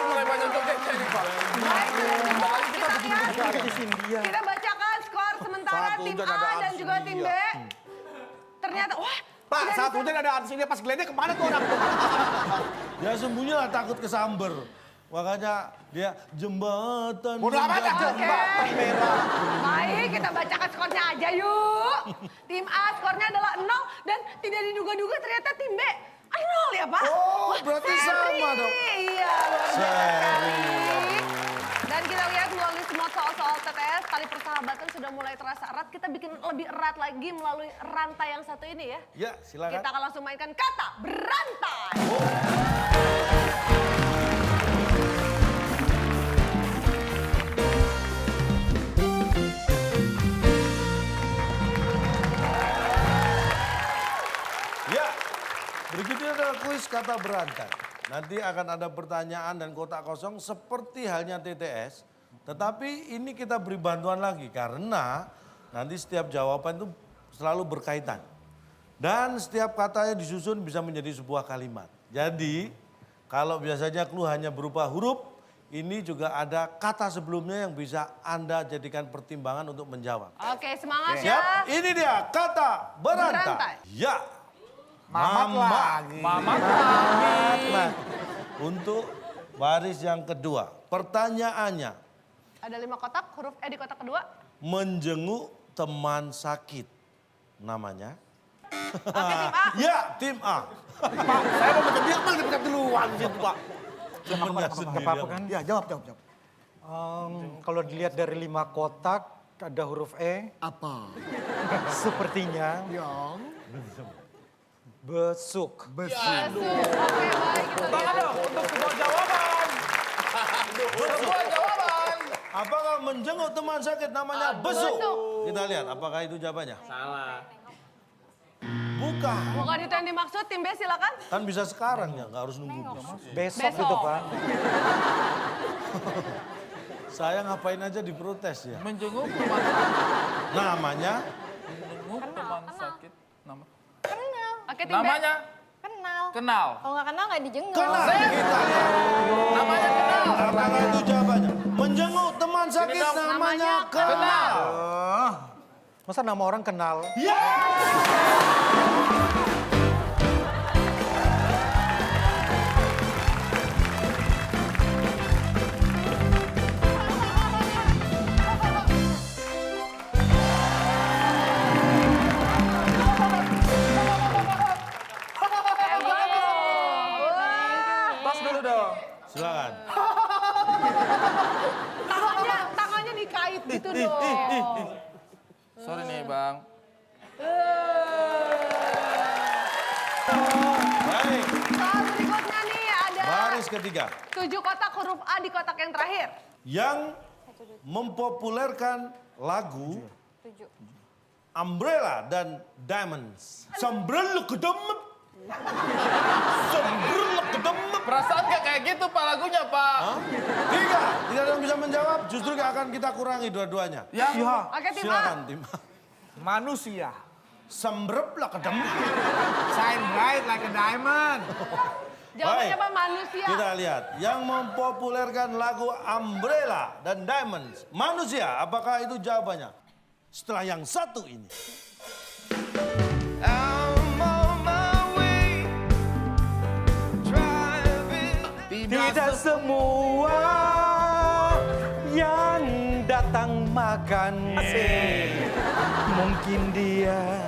Mulai banyak jogetnya nih Pak. Baik, kita lihat. Artis India. Kita bacakan skor sementara Saat tim hujan A ada dan artis juga tim B. India. Ternyata, wah. Pak, tidak saat bisa. hujan ada artis ini pas geledek kemana tuh orang tuh? Ya sembunyilah takut kesamber. Makanya dia jembatan. Bodoh amat dah. Oke. Baik, kita bacakan skornya aja yuk. Tim A skornya adalah 0 dan tidak diduga-duga ternyata tim B 0 ya Pak. Oh, Wah, berarti seri. sama dong. Iya, luar biasa Seri. seri. Dan kita lihat melalui semua soal-soal TTS, tali persahabatan sudah mulai terasa erat. Kita bikin lebih erat lagi melalui rantai yang satu ini ya. Ya, silakan. Kita akan langsung mainkan kata berantai. Ya, berikutnya adalah kuis kata berantai. Nanti akan ada pertanyaan dan kotak kosong seperti halnya TTS. Tetapi ini kita beri bantuan lagi karena nanti setiap jawaban itu selalu berkaitan. Dan setiap katanya disusun bisa menjadi sebuah kalimat. Jadi kalau biasanya clue hanya berupa huruf, ini juga ada kata sebelumnya yang bisa Anda jadikan pertimbangan untuk menjawab. Oke, semangat Siap? ya. Ini dia kata berantai. Berantai. Ya. Mamat lagi. Mamat lagi. Untuk baris yang kedua. Pertanyaannya, Ada 5 kotak, huruf E di kotak kedua. menjenguk teman sakit. Namanya? Oke, tim A. Ya, tim A. Pak, saya mau pencet dia, malah dipencet duluan di situ Pak. Temennya sendiri. Apa-apa kan? Ya, jawab. Kalau dilihat dari 5 kotak, ada huruf E. Apa? Sepertinya Yang besuk. Oke, baik. Kita lihat. Untuk sebuah jawaban. Sebuah jawaban. Apakah menjenguk teman sakit namanya besuk? Kita lihat apakah itu jawabannya. Salah. Bukan. Bukan itu yang dimaksud, tim B silakan. Kan bisa sekarang ya, nggak harus nunggu besok. Besok Besok. itu Pak. Saya ngapain aja diprotes ya. Menjenguk teman sakit. Namanya Menjenguk teman sakit. Nama. Oke, tim B. Namanya Kenal. kenal. Kalau nggak kenal nggak dijenguk. Kenal. Kita lihat. Namanya kenal. Apakah itu jawabannya? Menjenguk teman sakit dong. namanya Namanya kenal. Masa nama orang kenal? Tos dulu dong. Silakan. Tangannya dikait gitu dong. Sorry nih bang. Baik. Soal berikutnya nih ada Baris ketiga. 7 kotak huruf A di kotak yang terakhir. Yang mempopulerkan lagu Umbrella dan Diamonds. Sombrero kedem. Sombrero kedem. Perasaan gak kayak gitu pak lagunya pak. Tiga. Tidak ada yang bisa menjawab. Justru akan kita kurangi dua-duanya. Yang Oke, tim A. Silakan tim. Manusia. Sombrero kedem. Shine bright like a diamond. Jawabannya Baik. apa? Manusia. Kita lihat. Yang mempopulerkan lagu Umbrella dan Diamonds. Manusia. Apakah itu jawabannya? Setelah yang satu ini. Tidak semua yang datang makan. Mungkin dia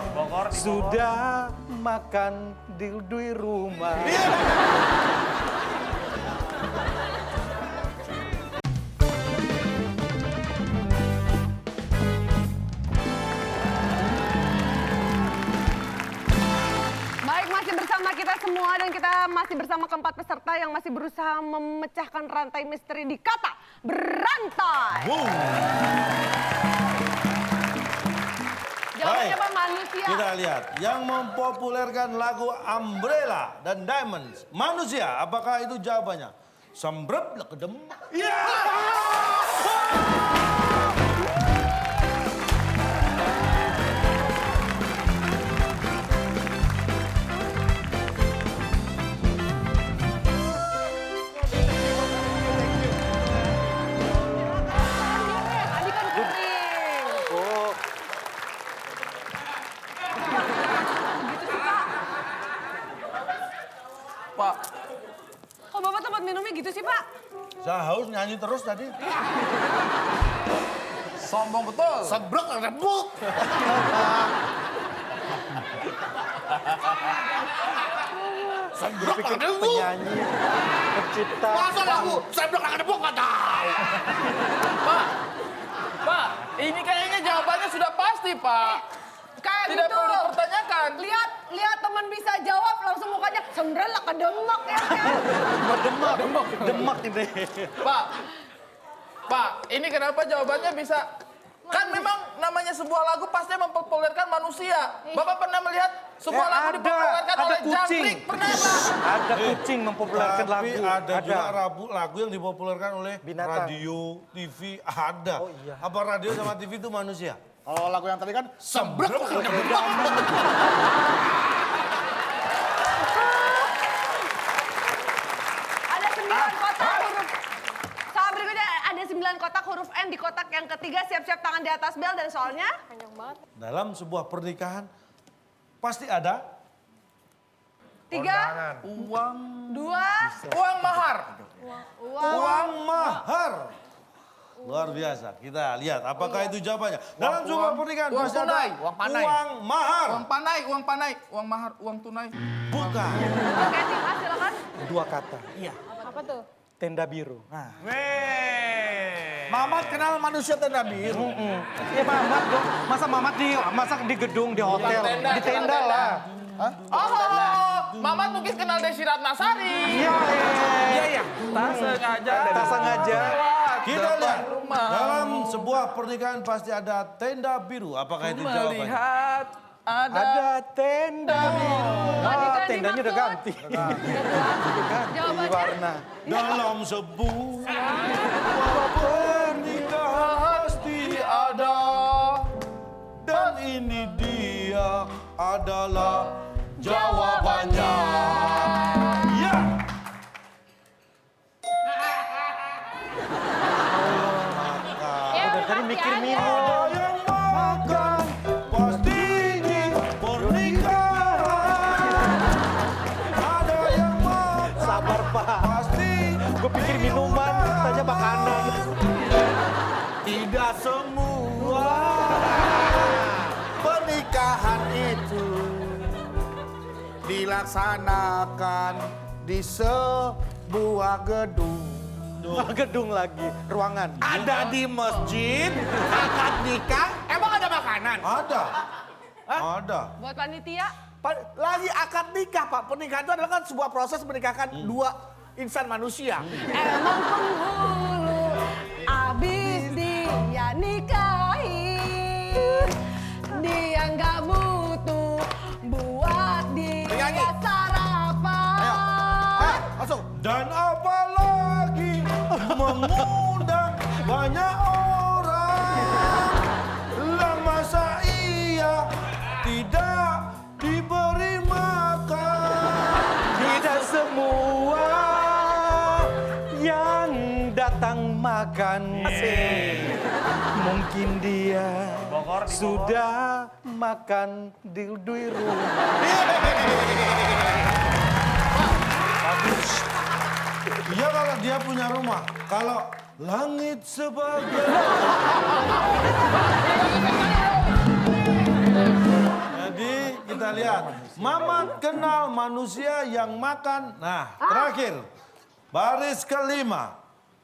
sudah makan di rumah. Baik, masih bersama kita semua dan kita masih bersama keempat peserta yang masih berusaha memecahkan rantai misteri di kata berantai. Jawabannya Baik. apa? Manusia. Kita lihat. Yang mempopulerkan lagu Umbrella dan Diamonds. Manusia. Apakah itu jawabannya? Sombrero kedem. Tadi kan kuping. Oh, pak. Kok Bapak tempat minumnya gitu sih, Pak? Saya haus nyanyi terus tadi. Sombong betul. Sebrek rebuk. berpikir penyanyi, pencipta. Masa lagu saya bilang ada bok nggak tahu. Pak, ini kayaknya jawabannya sudah pasti pak. Kayak Tidak gitu. perlu dipertanyakan. Lihat teman bisa jawab langsung mukanya sembrelak kedemak ya kan. Demak ini. Pak, ini kenapa jawabannya bisa? Kan memang namanya sebuah lagu pasti mempopulerkan manusia. Bapak pernah melihat sebuah lagu dipopulerkan ada oleh kucing. Jangkrik? Pernah Pak? Ada kucing mempopulerkan Tapi lagu. ada juga lagu yang dipopulerkan oleh Binatang. radio, TV, ada. Oh, iya. Apa radio sama TV itu manusia? Kalau lagu yang tadi kan sebrek. Ada 9 kotak huruf. Soal berikutnya ada 9 kotak huruf N di kotak yang ketiga. Siap-siap tangan di atas bel dan soalnya Panjang banget. Dalam sebuah pernikahan pasti ada 3, Uang 2, uang mahar. uang mahar. Luar biasa. Kita lihat apakah itu jawabannya. Dalam sebuah pernikahan uang pasti tunai, ada uang panai. uang mahar. Uang panai, uang mahar, uang tunai. Bukan. Oke, tim A silakan. 2 kata. Apa tuh? Tenda biru. Mamat kenal manusia tenda biru. Ya Mamat dong. Masa di gedung, di hotel. Di tenda lah. Oh, Mamat mungkin kenal Desi Ratnasari. Iya. Tak sengaja. Tak sengaja. Kita lihat. Dalam sebuah pernikahan pasti ada tenda biru. Apakah itu jawabannya? Melihat Ada tenda biru. diganti Tendanya udah maksud. ganti. Jawabannya Warna. Dalam sebuah pernikahan pasti ada. Dan ini dia adalah jawabannya. Ya. Udah tadi mikir minum. Ada yang makan pasti di pernikahan. Ada yang makan Sabar Pak. pasti. Gue pikir minuman, tanya makanan. Tidak semua pernikahan itu dilaksanakan di sebuah gedung. Gedung lagi, ruangan. Ada di masjid, akad nikah, emang ada makanan? Ada. Ada. Buat panitia. Lagi akad nikah, Pak. Pernikahan itu adalah kan sebuah proses menikahkan dua insan manusia. Emang penghulu abis dia nikahin, dia nggak butuh buat dia sarapan. Masuk. Dan apalagi mengundang banyak orang. Lah masa iya tidak diberi makan. Tidak semua yang datang makan. Mungkin dia sudah makan di rumah. Iya kalau dia punya rumah. Kalau langit sebagai... Jadi kita lihat. Mamat kenal manusia yang makan. Nah, terakhir. Baris kelima.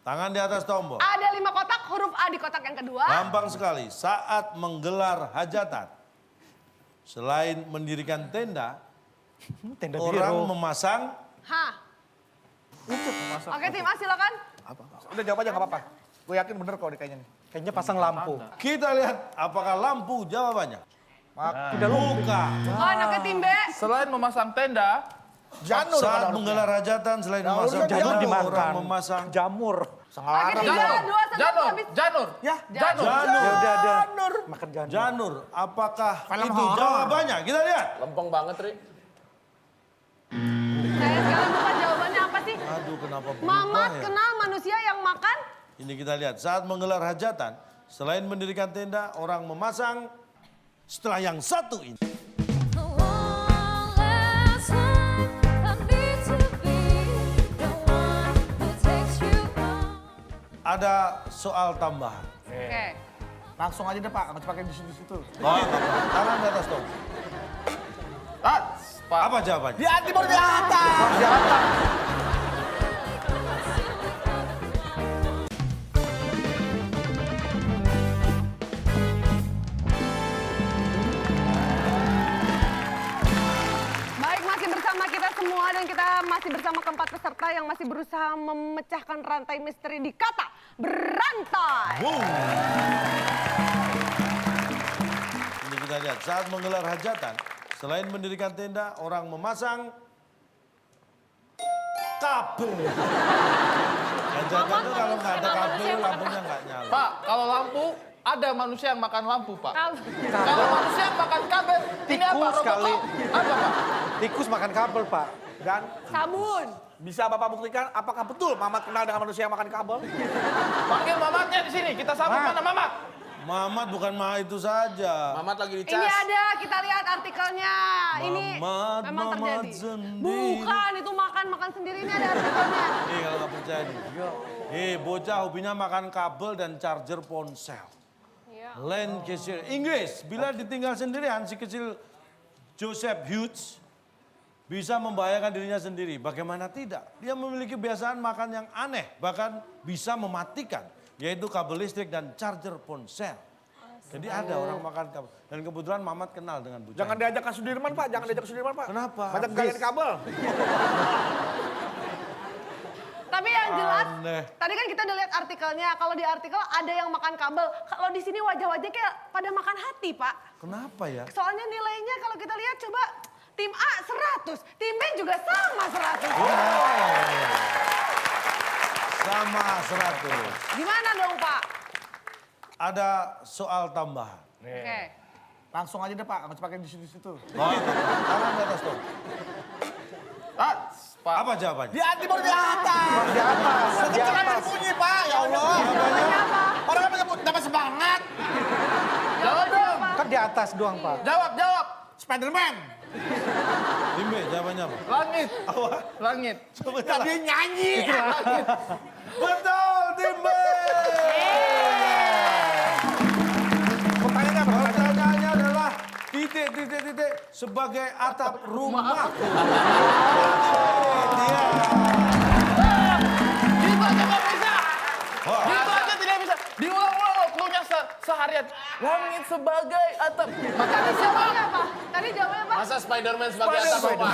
Tangan di atas tombol. Ada 5 kotak, huruf A di kotak yang kedua. Gampang sekali. Saat menggelar hajatan. Selain mendirikan tenda, Tenda orang biru. memasang... Hah. Oke tim A silakan. Udah jawab aja nggak apa-apa. Gue yakin bener kok kayaknya nih. Kayaknya pasang lampu. Kita lihat apakah lampu jawabannya. Udah lupa. Bukan. Oh anaknya tim B. Selain memasang tenda, Janur Saat pada menggelar hajatan selain Ya, memasang urusan Janur tenda, dimakan. orang memasang Jamur. Oke 3, 2, 1 janur, habis. janur. Ya, Janur. janur. Ya udah ada. Makan janur. Janur, apakah Film itu horor. jawabannya? Kita lihat. Lempeng banget, Ri. Saya sekarang bukan jawabannya apa sih? Aduh, kenapa berubah Mamat ya? kenal manusia yang makan. Ini kita lihat. Saat menggelar hajatan, selain mendirikan tenda, orang memasang setelah yang satu ini. One last time, I need to be the one who takes you home. Ada soal tambahan. Oke. langsung aja deh Pak, nggak pakai di situ. Oh, tangan di atas dong. Apa jawabannya? Di hati baru di atas. Baik, masih bersama kita semua dan kita masih bersama keempat peserta yang masih berusaha memecahkan rantai misteri di kata berantai. Ini kita lihat, saat menggelar hajatan, selain mendirikan tenda, orang memasang kabel. Hajatan itu kalau nggak ada kabel, lampunya nggak nyala. Pak, kalau lampu, ada manusia yang makan lampu, Pak. Kabel. Kalau manusia yang makan kabel, ini apa? Tikus Robocop? kali. Apa, Pak? Tikus makan kabel, Pak. Dan Sabun. bisa Bapak buktikan apakah betul Mamat kenal dengan manusia yang makan kabel? Panggil Mamatnya di sini. Kita sambut mana Mamat? Mamat bukan mah itu saja. Mamat lagi Ini dicas. ada, kita lihat artikelnya. Ini Mamat, memang Mamat terjadi. sendiri. Bukan, itu makan sendiri, ini ada artikelnya. Nih kalau nggak percaya nih. Bocah hobinya makan kabel dan charger ponsel. Iya. Lancashire, Inggris. Bila ditinggal sendirian, si kecil Joseph Hughes bisa membahayakan dirinya sendiri. Bagaimana tidak? Dia memiliki kebiasaan makan yang aneh, bahkan bisa mematikan, yaitu kabel listrik dan charger ponsel. Jadi ada orang makan kabel. Dan kebetulan Mamat kenal dengan bocah. Jangan diajak ke Sudirman Pak, jangan diajak ke Sudirman Pak. Kenapa? Banyak galian kabel. Tapi yang jelas, Aneh. tadi kan kita udah lihat artikelnya. Kalau di artikel ada yang makan kabel. Kalau di sini wajah-wajah kayak pada makan hati, Pak. Kenapa ya? Soalnya nilainya kalau kita lihat coba tim A 100, tim B juga sama 100. Sama 100. Gimana dong, Pak? Ada soal tambahan. Oke. Langsung aja deh Pak, nggak usah pakai di situ. Oh, tangan di atas tuh. Ah, Pak. Apa jawabannya? Di hati baru di atas. Di atas. Sekencang yang bunyi Pak, ya Allah. Orang apa nyebut dapat semangat. Jawab dong. Kan di atas doang, Pak. Jawab. Spiderman. Timbe, jawabannya apa? Langit. Langit. Nggak, dia nyanyi. Betul, Timbe! Pertanyaannya apa? Pertanyaannya adalah titik sebagai atap rumah. Dia. Gitu aja nggak bisa. Gitu aja tidak bisa. Diulang-ulang loh clue-nya seharian. Langit sebagai atap. Makanya siapa? Jawabannya apa? Tadi jawabannya apa? Masa Spider-Man sebagai atap rumah?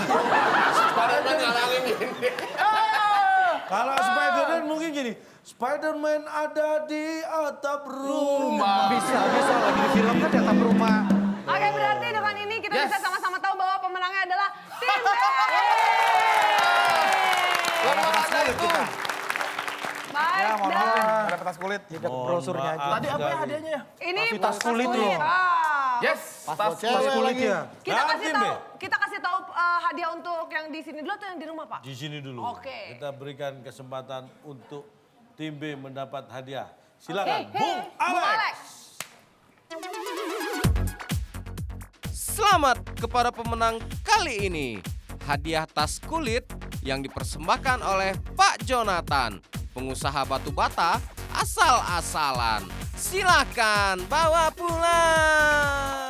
Spider-Man ngalangin gini. Kalau Spider-Man mungkin gini. Spider-Man ada di atap rumah. Bisa lagi di film kan di atap rumah. Oke, berarti dengan ini kita bisa sama-sama tahu bahwa pemenangnya adalah tim B. Lomba ada itu. Baik, dan Ada petas kulit. Tidak brosurnya aja. Tadi apa ya hadiahnya? ini tas kulit loh. Yes. Pas Tas kulit ya. Kita Nah, kasih tim tahu, B. kita kasih tahu hadiah untuk yang di sini dulu atau yang di rumah, Pak? Di sini dulu. Oke. Kita berikan kesempatan untuk tim B mendapat hadiah. Silakan, Oke, Bung Alex. Selamat kepada pemenang kali ini. Hadiah tas kulit yang dipersembahkan oleh Pak Jonathan, pengusaha batu bata asal-asalan. Silakan bawa pulang.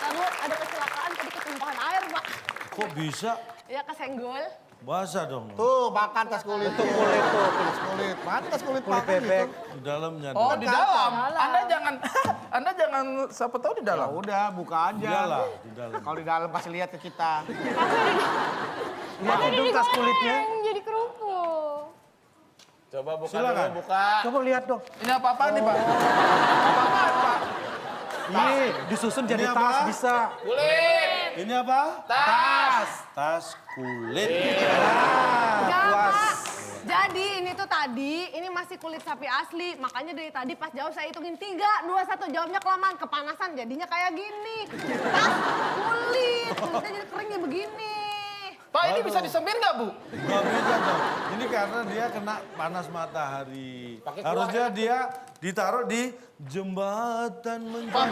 Lalu ada kecelakaan tadi ketumpahan air, Pak. Kok bisa? Ya kesenggol. Basah dong. Tuh, makan tas kulit. Itu kulit tuh. Tas kulit. Mana tas kulit Kulit makan bebek. gitu. Di dalamnya. Oh, di dalam. Dalam. Anda jangan siapa tahu di Ya dalam. udah, buka aja. Iyalah, di dalam. Kalau di dalam kasih lihat ke kita. Lihat dong tas kulitnya. Jadi kerupuk. Coba buka Silakan. dulu, buka. Coba lihat dong. Ini apa-apaan nih, Pak? Apa-apaan, Pak? Ini disusun jadi Ini tas apa? bisa. Kulit. Ini apa? Tas. Tas kulit. Enggak, puas. Pak. Jadi ini tuh tadi, ini masih kulit sapi asli. Makanya dari tadi pas jawab saya hitungin 3, 2, 1. Jawabnya kelamaan, kepanasan. Jadinya kayak gini. Tas kulit. Kulitnya jadi keringnya begini. Pak, ini bisa disemir nggak, Bu? Gak bisa dong. Ini karena dia kena panas matahari. Harusnya dia ditaruh di jembatan Pak.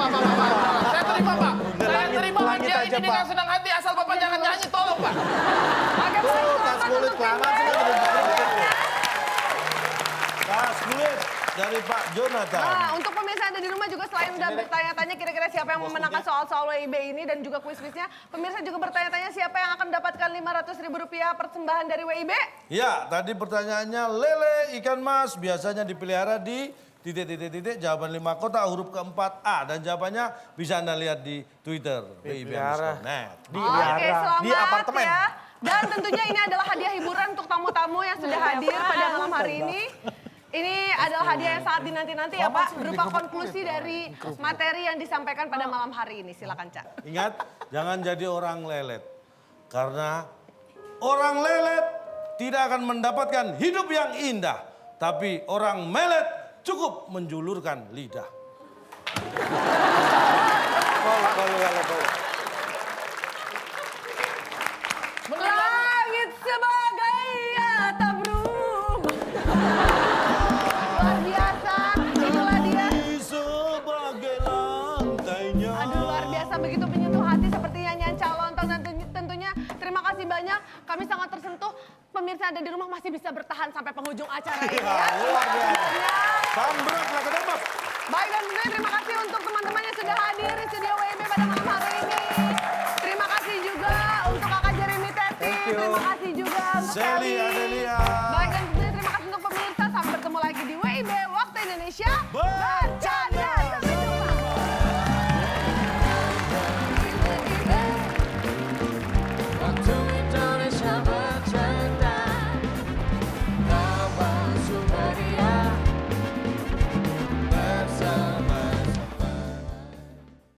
Saya terima, Pak. Saya terima langit hadiah aja, ini dengan Pak. senang hati. Asal Bapak jangan nyanyi, tolong, Pak. Oke, baik, Tas selamat kulit untuk kelamaan tim B. sih. Tas kulit dari Pak Jonathan. Nah, untuk pemirsa yang ada di rumah juga selain udah bertanya-tanya kira-kira siapa yang memenangkan soal-soal WIB ini dan juga kuis-kuisnya, pemirsa juga bertanya-tanya siapa yang akan mendapatkan Rp500.000 persembahan dari WIB? Ya, tadi pertanyaannya lele ikan mas biasanya dipelihara di titik, jawaban 5 kota huruf keempat A. Dan jawabannya bisa Anda lihat di Twitter. WIB_net. Oke, selamat Di apartemen. ya. Dan tentunya ini adalah hadiah hiburan untuk tamu-tamu yang sudah hadir pada malam hari ini. Ini adalah hadiah yang sangat dinanti-nanti ya Pak, berupa konklusi dari materi yang disampaikan pada malam hari ini. Silakan Cak. Ingat, jangan jadi orang lelet. Karena orang lelet tidak akan mendapatkan hidup yang indah. Tapi orang melet cukup menjulurkan lidah. Langit sebagai atap rumah. Luar biasa, itulah dia. Sebagai lantainya. Aduh luar biasa, begitu menyentuh hati seperti nyanyian calonton dan tentunya terima kasih banyak. Kami sangat tersentuh. Pemirsa ada di rumah masih bisa bertahan sampai penghujung acara ini ya. luar biasa. Ya. Sambrak lah kedampak. Baik dan tentunya terima kasih untuk teman-teman yang sudah hadir di studio WIB pada malam hari ini. Terima kasih juga untuk Kakak Jeremy Teti. Terima kasih juga untuk Sally Kelly. Adelia. Baik dan tentunya terima kasih untuk pemirsa. Sampai bertemu lagi di WIB Waktu Indonesia Bercanda. Sampai jumpa.